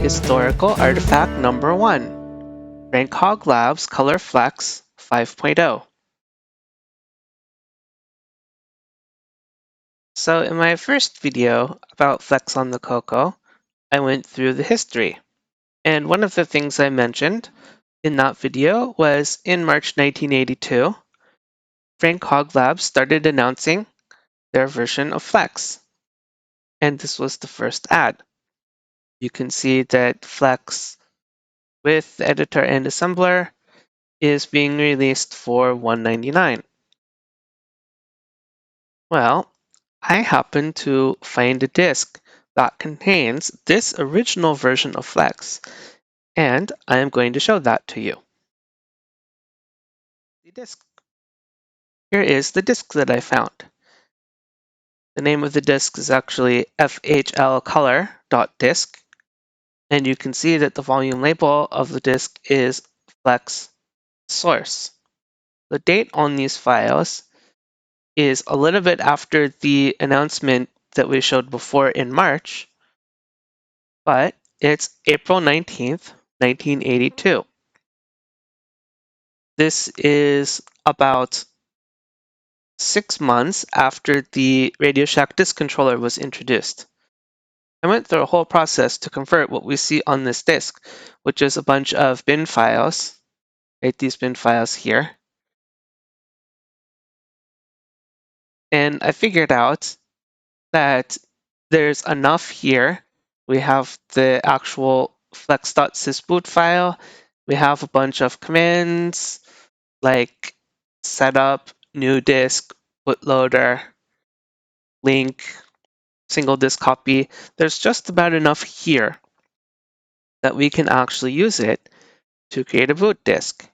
Historical Artifact Number 1, Hogg Labs Color FLEX 5.0. So in my first video about Flex on the CoCo, I went through the history. And one of the things I mentioned in that video was in March 1982, Hogg Labs started announcing their version of Flex. And this was the first ad. You can see that Flex with editor and assembler is being released for $199. Well, I happen to find a disk that contains this original version of Flex, and I am going to show that to you. The disk. Here is the disk that I found. The name of the disk is actually FHL color.disk, and you can see that the volume label of the disk is Flex source. The date on these files is a little bit after the announcement that we showed before in March, but it's April 19th, 1982. This is about 6 months after the Radio Shack disk controller was introduced. I went through a whole process to convert what we see on this disk, which is a bunch of bin files, right, these bin files here. And I figured out that there's enough here. We have the actual flex.sysboot file. We have a bunch of commands like setup, new disk, bootloader, link, single disk copy. There's just about enough here that we can actually use it to create a boot disk.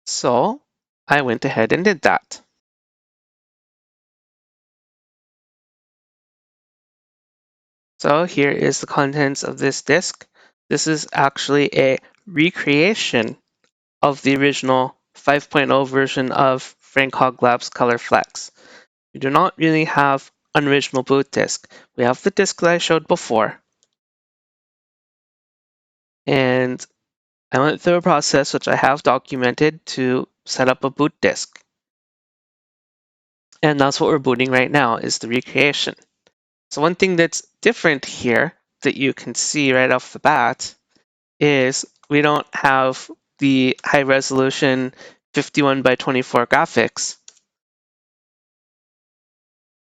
So I went ahead and did that. So here is the contents of this disk. This is actually a recreation of the original 5.0 version of Hogg Labs Color FLEX. We do not really have an original boot disk. We have the disk that I showed before. And I went through a process which I have documented to set up a boot disk. And that's what we're booting right now, is the recreation. So one thing that's different here that you can see right off the bat is we don't have the high resolution 51 by 24 graphics.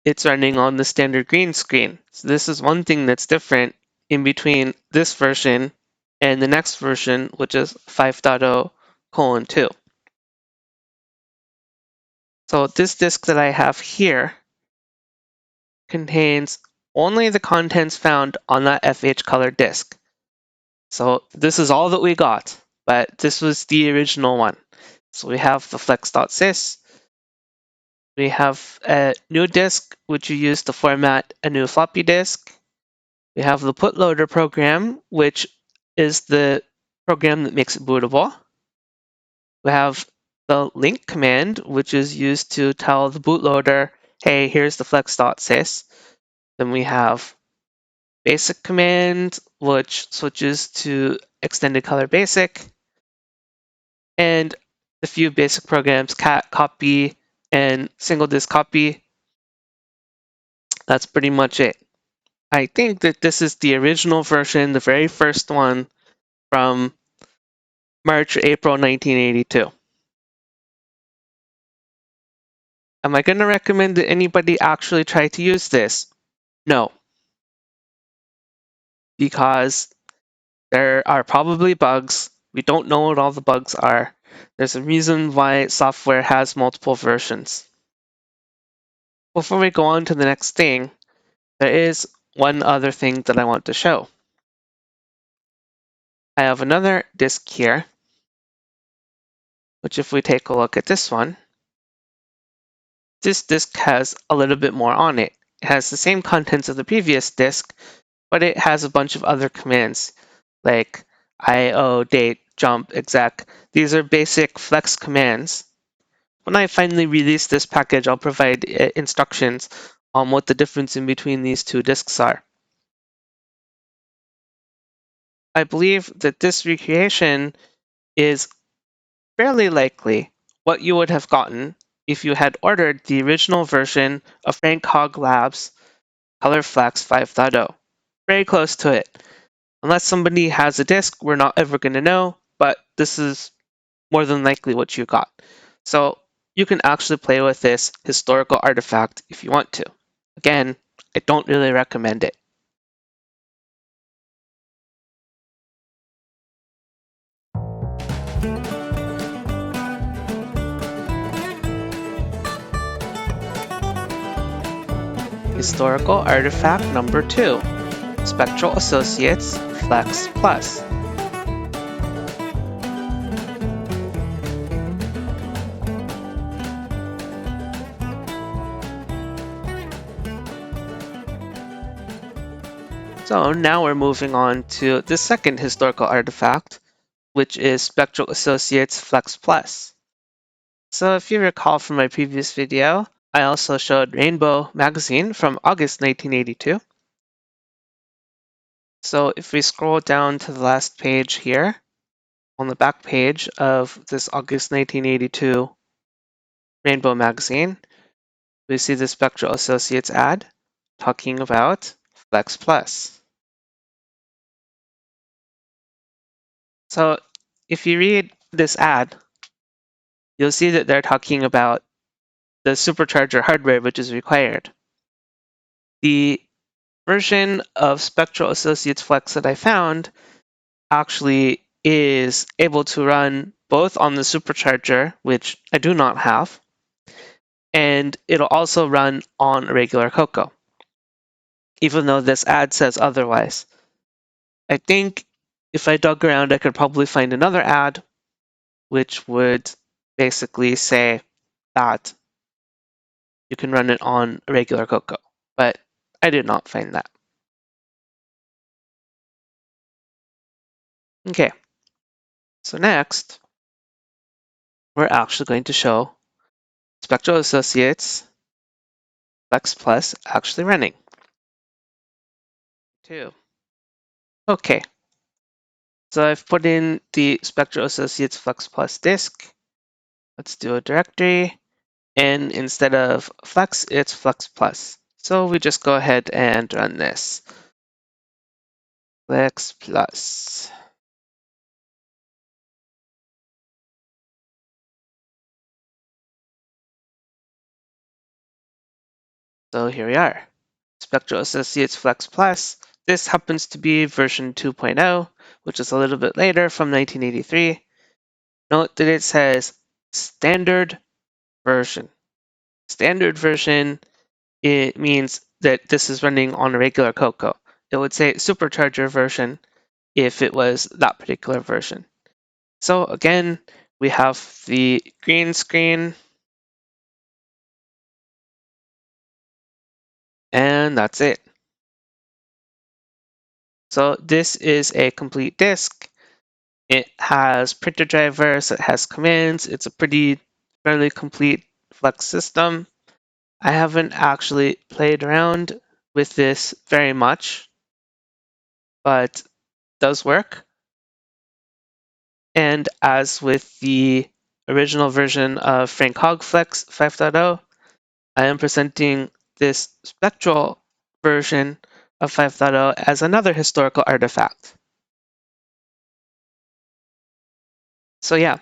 It's running on the standard green screen. So this is one thing that's different in between this version and the next version, which is 5.0:2. So this disk that I have here contains only the contents found on that FH color disk. So this is all that we got, but this was the original one. So we have the flex.sys. We have a new disk, which you use to format a new floppy disk. We have the bootloader program, which is the program that makes it bootable. We have the link command, which is used to tell the bootloader, hey, here's the flex.sys. Then we have basic command, which switches to extended color basic. And the few basic programs, cat copy and single disk copy. That's pretty much it. I think that this is the original version, the very first one from March or April 1982. Am I going to recommend that anybody actually try to use this? No. Because there are probably bugs. We don't know what all the bugs are. There's a reason why software has multiple versions. Before we go on to the next thing, there is one other thing that I want to show. I have another disk here, which if we take a look at this one, this disk has a little bit more on it. It has the same contents of the previous disk, but it has a bunch of other commands like IO, date, jump, exec. These are basic Flex commands. When I finally release this package, I'll provide instructions on what the difference in between these two disks are. I believe that this recreation is fairly likely what you would have gotten if you had ordered the original version of Frank Hogg Labs Color FLEX 5.0. Very close to it. Unless somebody has a disk, we're not ever going to know, but this is more than likely what you got. So you can actually play with this historical artifact if you want to. Again, I don't really recommend it. Historical artifact number 2, Spectral Associates FLEX Plus. So now we're moving on to the second historical artifact, which is Spectral Associates FLEX Plus. So if you recall from my previous video, I also showed Rainbow magazine from August 1982. So if we scroll down to the last page here, on the back page of this August 1982 Rainbow magazine, we see the Spectral Associates ad talking about FLEX Plus. So if you read this ad, you'll see that they're talking about the supercharger hardware which is required. The version of Spectral Associates FLEX that I found actually is able to run both on the supercharger, which I do not have, and it'll also run on a regular CoCo, even though this ad says otherwise. I think if I dug around, I could probably find another ad which would basically say that you can run it on a regular CoCo, but I did not find that. Okay, so next, we're actually going to show Spectral Associates FLEX Plus actually running. 2. Okay, so I've put in the Spectral Associates FLEX Plus disk. Let's do a directory, and instead of Flex, it's FLEX Plus. So we just go ahead and run this. FLEX Plus. So here we are. Spectral Associates FLEX Plus. This happens to be version 2.0, which is a little bit later from 1983. Note that it says standard version. Standard version, it means that this is running on a regular CoCo. It would say supercharger version if it was that particular version. So again, we have the green screen, and that's it. So this is a complete disk. It has printer drivers, it has commands, it's a fairly complete Flex system. I haven't actually played around with this very much, but it does work. And as with the original version of Frank Hogg FLEX 5.0, I am presenting this Spectral version of 5.0 as another historical artifact. So yeah,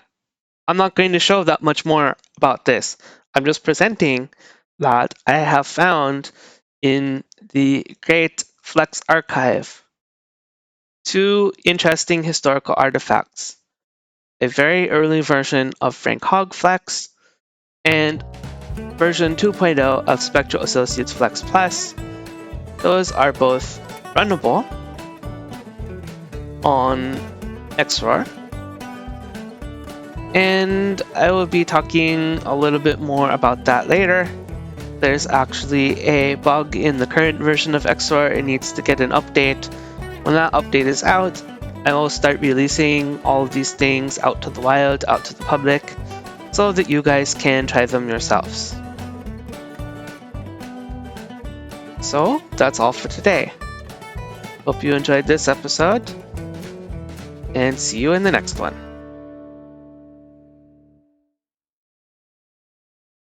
I'm not going to show that much more about this. I'm just presenting that I have found in the Great Flex Archive 2 interesting historical artifacts. a very early version of Hogg FLEX, and version 2.0 of Spectral Associates FLEX Plus. Those are both runnable on XROR. And I will be talking a little bit more about that later. There's actually a bug in the current version of XROR. It needs to get an update. When that update is out, I will start releasing all of these things out to the wild, out to the public, so that you guys can try them yourselves. So that's all for today. Hope you enjoyed this episode, and see you in the next one.